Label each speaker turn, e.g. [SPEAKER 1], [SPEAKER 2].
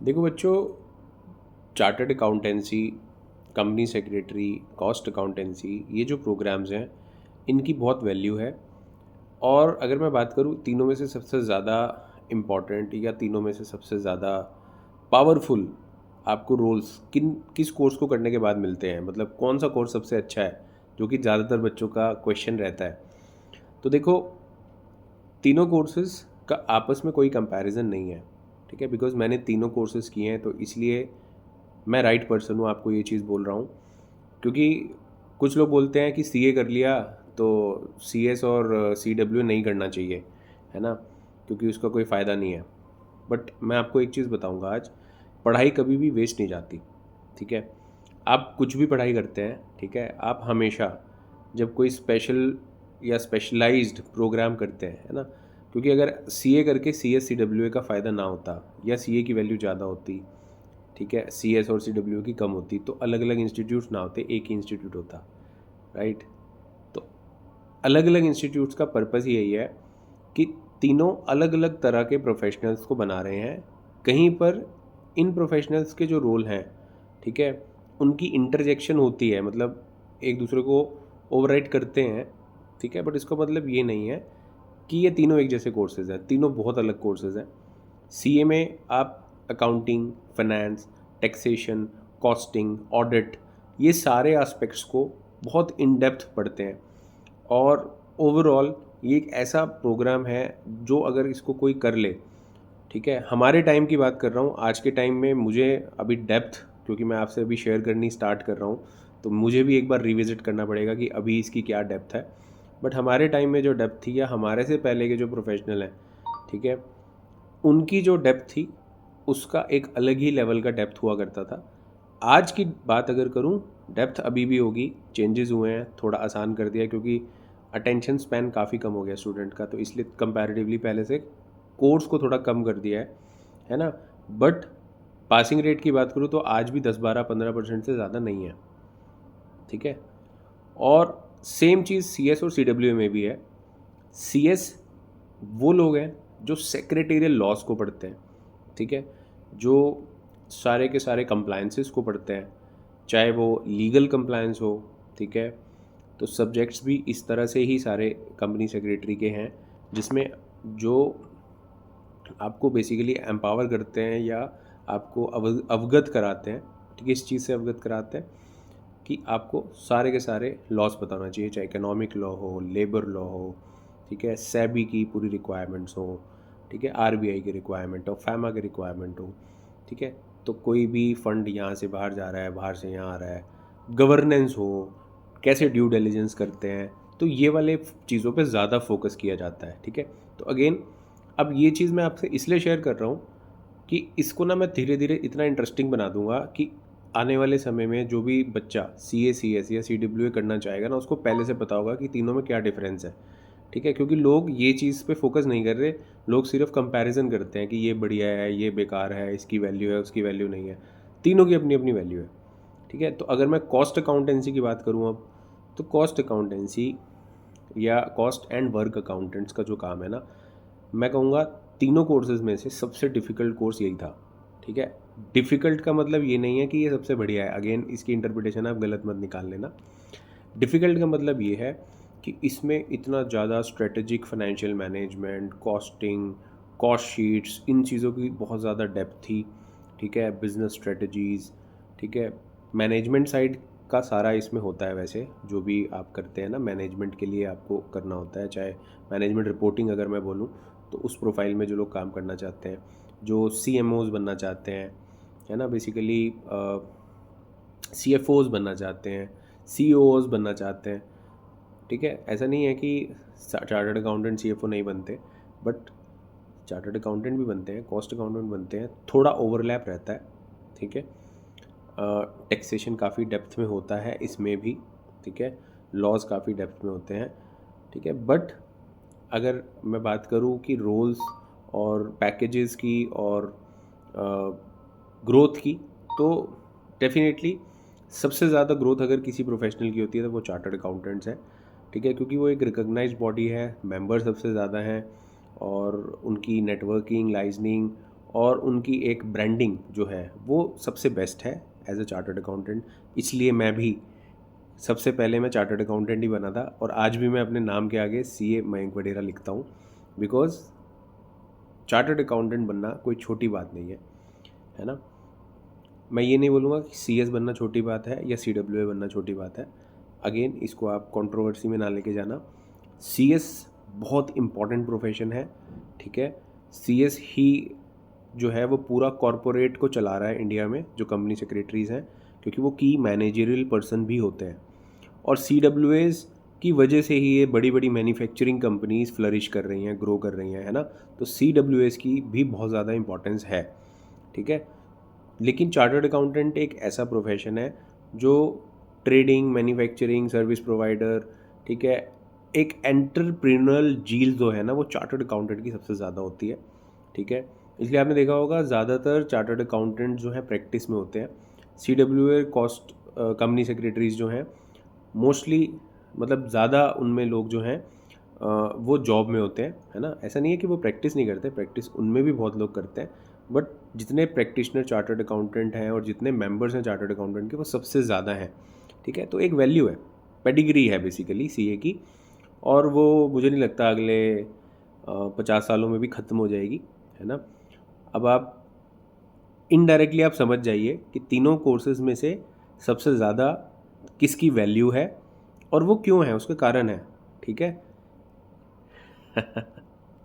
[SPEAKER 1] देखो बच्चों, chartered accountancy, company secretary, cost accountancy, ये जो प्रोग्राम्स हैं इनकी बहुत वैल्यू है। और अगर मैं बात करूँ तीनों में से सबसे ज़्यादा इम्पॉर्टेंट या तीनों में से सबसे ज़्यादा पावरफुल आपको रोल्स किस कोर्स को करने के बाद मिलते हैं, मतलब कौन सा कोर्स सबसे अच्छा है, जो कि ज़्यादातर बच्चों का क्वेश्चन रहता है। तो देखो, तीनों कोर्सेज़ का आपस में कोई कंपैरिजन नहीं है, ठीक है। बिकॉज़ मैंने तीनों कोर्सेज़ किए हैं, तो इसलिए मैं राइट पर्सन हूँ आपको ये चीज़ बोल रहा हूँ। क्योंकि कुछ लोग बोलते हैं कि सीए कर लिया तो सीएस और सीडब्ल्यू नहीं करना चाहिए, है ना, क्योंकि उसका कोई फ़ायदा नहीं है। बट मैं आपको एक चीज़ बताऊंगा आज, पढ़ाई कभी भी वेस्ट नहीं जाती, ठीक है। आप कुछ भी पढ़ाई करते हैं, ठीक है, आप हमेशा जब कोई स्पेशल या स्पेशलाइज्ड प्रोग्राम करते हैं, है ना, क्योंकि अगर सीए करके सीएस सीडब्ल्यूए का फ़ायदा ना होता या सीए की वैल्यू ज़्यादा होती, ठीक है, सीएस और सीडब्ल्यू की कम होती, तो अलग अलग इंस्टीट्यूट्स ना होते, एक ही इंस्टीट्यूट होता, राइट। तो अलग अलग इंस्टीट्यूट्स का पर्पज़ यही है कि तीनों अलग अलग तरह के प्रोफेशनल्स को बना रहे हैं। कहीं पर इन प्रोफेशनल्स के जो रोल हैं, ठीक है, उनकी इंटरजेक्शन होती है, मतलब एक दूसरे को ओवरराइड करते हैं, ठीक है। बट इसका मतलब ये नहीं है कि ये तीनों एक जैसे कोर्सेज हैं, तीनों बहुत अलग कोर्सेज हैं। सीए में आप accounting, finance, taxation, costing, audit, ये सारे एस्पेक्ट्स को बहुत इन डेप्थ पढ़ते हैं। और ओवरऑल ये एक ऐसा प्रोग्राम है जो अगर इसको कोई कर ले, ठीक है, हमारे टाइम की बात कर रहा हूँ, आज के टाइम में मुझे अभी डेप्थ, क्योंकि मैं आपसे अभी शेयर करनी स्टार्ट कर रहा हूँ, तो मुझे भी एक बार रिविज़िट करना पड़ेगा कि अभी इसकी क्या डेप्थ है। बट हमारे टाइम में जो डेप्थ थी या हमारे से पहले के जो प्रोफेशनल हैं, ठीक है, उनकी जो डेप्थ थी उसका एक अलग ही लेवल का डेप्थ हुआ करता था। आज की बात अगर करूं, डेप्थ अभी भी होगी, चेंजेस हुए हैं, थोड़ा आसान कर दिया, क्योंकि अटेंशन स्पैन काफ़ी कम हो गया स्टूडेंट का, तो इसलिए कंपैरेटिवली पहले से कोर्स को थोड़ा कम कर दिया है ना। बट पासिंग रेट की बात करूँ तो आज भी 10-12-15% से ज़्यादा नहीं है, ठीक है। और सेम चीज़ सीएस और सीडब्ल्यू में भी है। सीएस वो लोग हैं जो सेक्रेटेरियल लॉस को पढ़ते हैं, ठीक है, जो सारे के सारे कंप्लायंसेस को पढ़ते हैं, चाहे वो लीगल कंप्लायंस हो, ठीक है। तो सब्जेक्ट्स भी इस तरह से ही सारे कंपनी सेक्रेटरी के हैं, जिसमें जो आपको बेसिकली एम्पावर करते हैं या आपको अवगत कराते हैं, ठीक है, इस चीज़ से अवगत कराते हैं कि आपको सारे के सारे लॉस बताना चाहिए, चाहे इकोनॉमिक लॉ हो, लेबर लॉ हो, ठीक है, सेबी की पूरी रिक्वायरमेंट्स हो, ठीक है, आरबीआई की रिक्वायरमेंट हो, फैमा की रिक्वायरमेंट हो, ठीक है। तो कोई भी फंड यहाँ से बाहर जा रहा है, बाहर से यहाँ आ रहा है, गवर्नेंस हो, कैसे ड्यू डिलिजेंस करते हैं, तो ये वाले चीज़ों पे ज़्यादा फोकस किया जाता है, ठीक है। तो अगेन, अब ये चीज़ मैं आपसे इसलिए शेयर कर रहा हूँ कि इसको ना मैं धीरे धीरे इतना इंटरेस्टिंग बना दूंगा कि आने वाले समय में जो भी बच्चा सीए, सीएस या सीडब्ल्यूए करना चाहेगा ना, उसको पहले से पता होगा कि तीनों में क्या डिफरेंस है, ठीक है। क्योंकि लोग ये चीज़ पे फोकस नहीं कर रहे, लोग सिर्फ कंपैरिजन करते हैं कि ये बढ़िया है, ये बेकार है, इसकी वैल्यू है, उसकी वैल्यू नहीं है। तीनों की अपनी अपनी वैल्यू है, ठीक है। तो अगर मैं कॉस्ट अकाउंटेंसी की बात करूँ अब, तो कॉस्ट अकाउंटेंसी या कॉस्ट एंड वर्क अकाउंटेंट्स का जो काम है ना, मैं कहूँगा तीनों कोर्सेज में से सबसे डिफ़िकल्ट कोर्स यही था, ठीक है। डिफ़िकल्ट का मतलब ये नहीं है कि ये सबसे बढ़िया है, अगेन इसकी इंटरप्रिटेशन आप गलत मत निकाल लेना। डिफ़िकल्ट का मतलब ये है कि इसमें इतना ज़्यादा strategic financial management, costing, cost sheets, इन चीज़ों की बहुत ज़्यादा डेप्थ थी, ठीक है, बिजनेस स्ट्रेटजीज़, ठीक है। मैनेजमेंट साइड का सारा इसमें होता है, वैसे जो भी आप करते हैं ना मैनेजमेंट के लिए आपको करना होता है, चाहे मैनेजमेंट रिपोर्टिंग अगर मैं बोलूँ, तो उस प्रोफाइल में जो लोग काम करना चाहते हैं, जो सीएमओज बनना चाहते हैं, है ना, बेसिकली सीएफओज बनना चाहते हैं, सीईओज बनना चाहते हैं, ठीक है। ऐसा नहीं है कि चार्टर्ड अकाउंटेंट सीएफओ नहीं बनते, बट चार्टर्ड अकाउंटेंट भी बनते हैं, कॉस्ट अकाउंटेंट बनते हैं, थोड़ा ओवरलैप रहता है, ठीक है। टैक्सेशन काफ़ी डेप्थ में होता है इसमें भी, ठीक है, लॉज काफ़ी डेप्थ में होते हैं, ठीक है। बट अगर मैं बात करूँ कि रोल्स और पैकेजेस की और ग्रोथ की, तो डेफिनेटली सबसे ज़्यादा ग्रोथ अगर किसी प्रोफेशनल की होती है तो वो चार्टर्ड अकाउंटेंट्स है, ठीक है, क्योंकि वो एक रिकॉग्नाइज्ड बॉडी है, मेंबर सबसे ज़्यादा हैं, और उनकी नेटवर्किंग, लाइजनिंग और उनकी एक ब्रांडिंग जो है वो सबसे बेस्ट है एज अ चार्टर्ड अकाउंटेंट। इसलिए मैं भी सबसे पहले मैं चार्टर्ड अकाउंटेंट ही बना था और आज भी मैं अपने नाम के आगे CA मयंक वडेरा लिखता हूँ, बिकॉज चार्टर्ड अकाउंटेंट बनना कोई छोटी बात नहीं है ना। मैं ये नहीं बोलूँगा कि CS बनना छोटी बात है या CWA बनना छोटी बात है। अगेन इसको आप कंट्रोवर्सी में ना लेके जाना। CS बहुत इम्पॉर्टेंट प्रोफेशन है, ठीक है। CS ही जो है वो पूरा कॉरपोरेट को चला रहा है इंडिया में, जो कंपनी सेक्रेटरीज़ हैं, क्योंकि वो की मैनेजरियल पर्सन भी होते हैं। और CWAs की वजह से ही ये बड़ी बड़ी मैन्युफैक्चरिंग कंपनीज फ्लरिश कर रही हैं, ग्रो कर रही हैं, है ना। तो CWAs की भी बहुत ज़्यादा इंपॉर्टेंस है, ठीक है। लेकिन चार्टर्ड अकाउंटेंट एक ऐसा प्रोफेशन है जो ट्रेडिंग, मैन्युफैक्चरिंग, सर्विस प्रोवाइडर, ठीक है, एक एंटरप्रेन्योरल जील जो है ना वो चार्टर्ड अकाउंटेंट की सबसे ज़्यादा होती है, ठीक है। इसलिए आपने देखा होगा ज़्यादातर चार्टर्ड अकाउंटेंट जो है प्रैक्टिस में होते हैं। CWA कॉस्ट कंपनी सेक्रेटरीज जो हैं मोस्टली, मतलब ज़्यादा उनमें लोग जो हैं वो जॉब में होते हैं, है ना। ऐसा नहीं है कि वो प्रैक्टिस नहीं करते, प्रैक्टिस उनमें भी बहुत लोग करते हैं, बट जितने प्रैक्टिशनर चार्टर्ड अकाउंटेंट हैं और जितने मेंबर्स हैं चार्टर्ड अकाउंटेंट के वो सबसे ज़्यादा हैं, ठीक है। तो एक वैल्यू है, पेडिग्री है बेसिकली CA की, और वो मुझे नहीं लगता अगले 50 सालों में भी ख़त्म हो जाएगी, है ना। अब आप इनडायरेक्टली आप समझ जाइए कि तीनों कोर्सेज में से सबसे ज़्यादा किसकी वैल्यू है और वो क्यों है, उसके कारण है, ठीक है।